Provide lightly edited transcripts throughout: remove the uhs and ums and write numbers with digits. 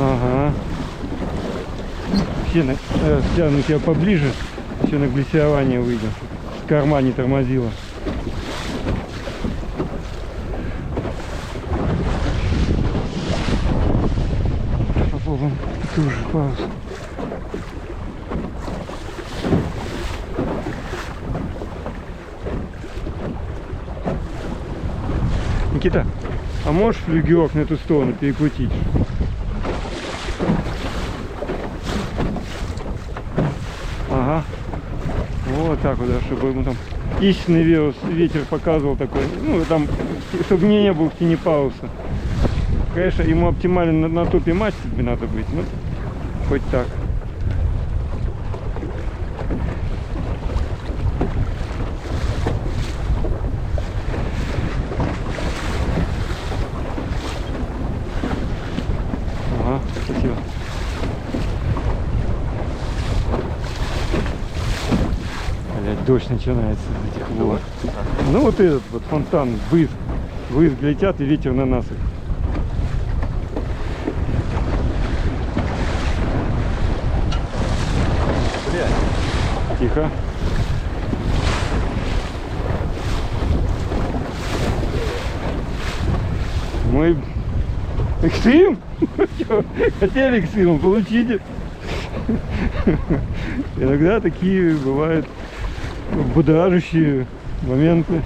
Ага. Все стяну тебя поближе, все на глиссирование выйдет. Корма не тормозила. Попробуем тоже паузу. Никита, а можешь флюгерок на эту сторону перекрутить? Ага. Вот так вот, да, чтобы ему там истинный ветер показывал такой. Ну, там, чтобы не был в тени пауса. Конечно, ему оптимально на топе мастере надо быть, ну, хоть так. Ага, спасибо. Блять, дождь начинается из этих вод. Ну вот этот вот фонтан, брызг летят и ветер на нас их. Тихо. Мы экстрим? Хотели экстрим, получите. Иногда такие бывают будоражащие моменты.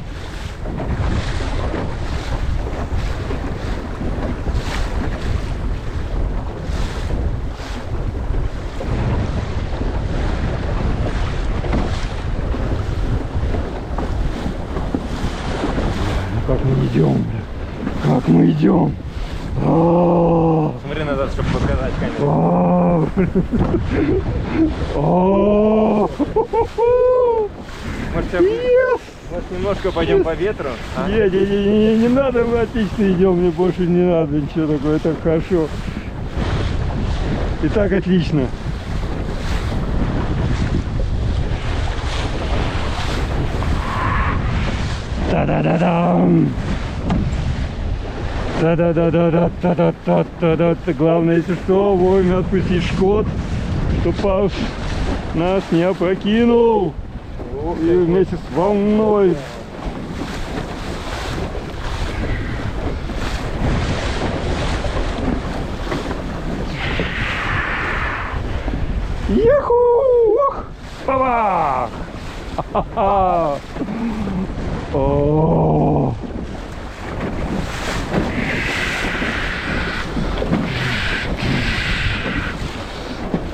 Как мы идем, бля. Как мы идем. Смотри назад, чтобы показать камеру. Может, немножко пойдем по ветру? А? Не надо, мы отлично идем, мне больше не надо ничего такого, это хорошо. И так отлично. Да-да-да-дам! Да-да-да-да-да-да-да-да-да. Главное, если что, вовремя отпустить шкот, чтобы пауз нас не опрокинул. И вместе с волной. Яху! Ох! Бабах! Ха-ха-ха! О!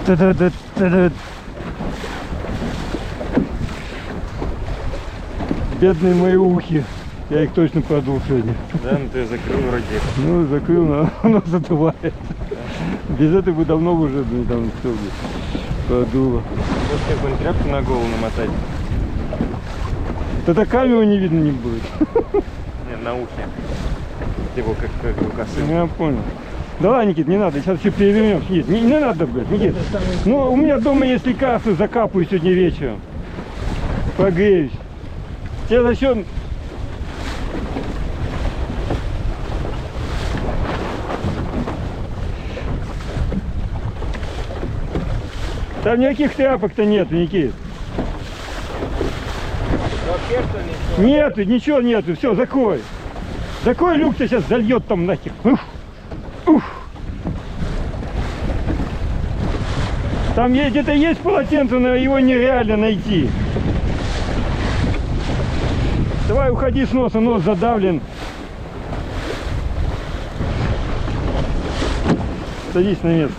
Та-да-да-да-да! Бедные мои ухи. Я их точно продул сегодня. Да, ну ты закрыл вроде. Ну, закрыл, но оно задувает. Да. Без этого бы давно уже недавно все продуло. Может, какую-нибудь тряпку на голову намотать? Тогда камеру не видно не будет. Нет, на ухе. Типа как у косы. Я понял. Давай, Никит, не надо, сейчас все перевернем. Нет, не надо, блядь, Никит. Ну, у меня дома есть лекарства, закапаю сегодня вечером. Погреюсь. Тебе за счет... Там никаких тряпок-то нет, Никит. Вообще, что ли? Нету, ничего нету, все, закрой. Закрой люк, тебя сейчас зальет там нахер. Ух, ух. Там где-то есть полотенце, но его нереально найти. Давай, уходи с носа, нос задавлен. Садись на место.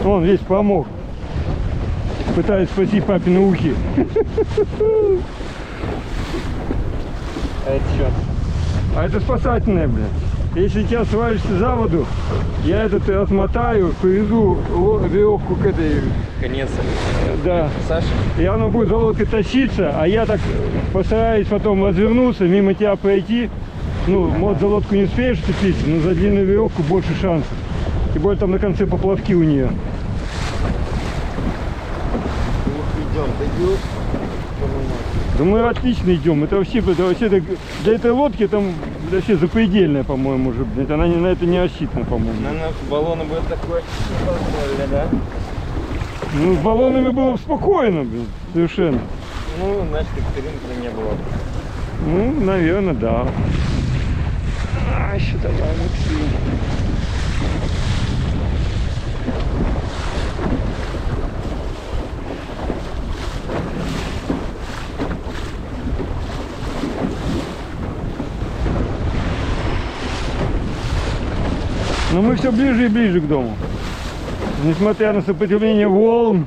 Он весь помог. Пытаюсь спасти папины ухи. А это что? А это спасательное, блядь. Если тебя свалишься за воду, я этот отмотаю, повезу веревку к этой... Конец. Да. Саша? И оно будет за лодкой тащиться, а я так постараюсь потом развернуться, мимо тебя пройти. Ну, может, за лодку не успеешь цепиться, но за длинную веревку больше шансов. Тем более там на конце поплавки у нее. Да мы отлично идем. Это вообще для этой лодки там Это вообще запредельная, по-моему, уже, блядь. Она на это не рассчитана, по-моему. Наверное, баллоны будет такой контроль, да? Ну, с баллонами было бы спокойно, блин, совершенно. Ну, значит, эксперимента не было. Ну, наверное, да. А, еще давай, Максим. Но мы все ближе и ближе к дому. Несмотря на сопротивление волн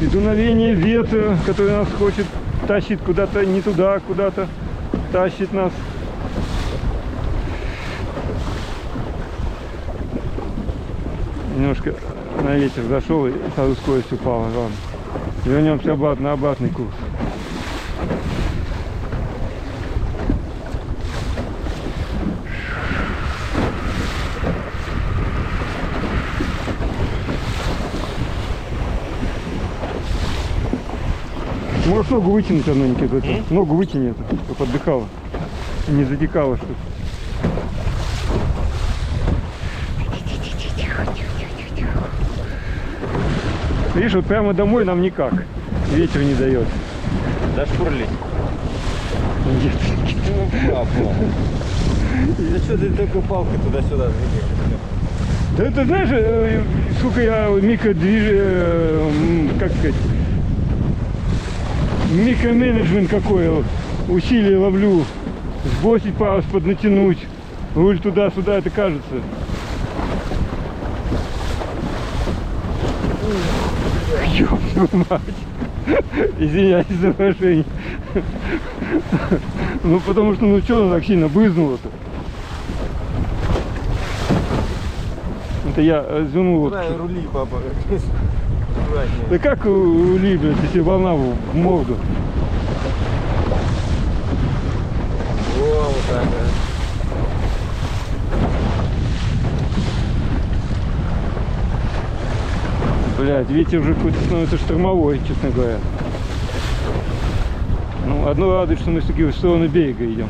и дуновение ветра, который нас хочет тащит куда-то не туда, куда-то тащит нас. Немножко на ветер зашел и сразу скорость упала. Ладно. Вернемся обратно на обратный курс. Можешь ногу вытянуть одненький, ногу вытяни, чтобы отдыхала. Не затекала что-то. Видишь, вот прямо домой нам никак. Ветер не дает. Да шпурлить. Нет. Ну, папа. Да что ты только палкой туда-сюда двигаешь? Да ты знаешь, сколько я как сказать, микроменеджмент какой, усилий ловлю, сбросить парус, поднатянуть, руль туда-сюда, это кажется. Ёбаную мать. Извиняюсь за выражение. Ну потому что, ну что она так сильно брызнула-то? Это я развернул вот. Рули, папа. Да как рули, блядь, если волна в морду? О, вот так, да. Блядь, ветер уже какой-то становится штормовой, честно говоря. Ну, одно радует, что мы все-таки в сторону берега идем.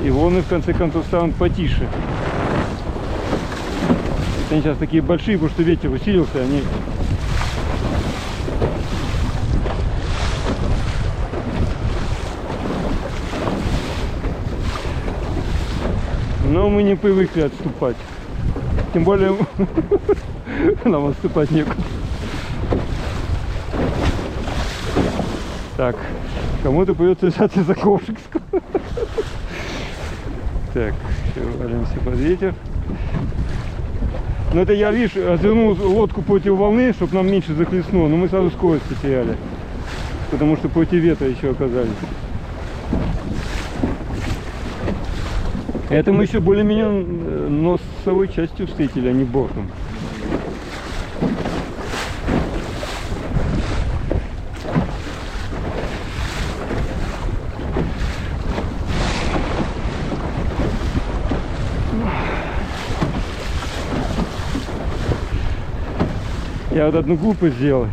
И волны в конце концов станут потише. Они сейчас такие большие, потому что ветер усилился, они... Но мы не привыкли отступать. Тем более нам отступать некуда. Так, кому-то придется взяться за ковшик. Так, все, валимся под ветер. Но это я, видишь, развернул лодку против волны, чтобы нам меньше захлестнуло. Но мы сразу скорость потеряли. Потому что против ветра еще оказались. Это мы еще более-менее носовой частью встретили, а не бортом. Я вот одну глупость сделал.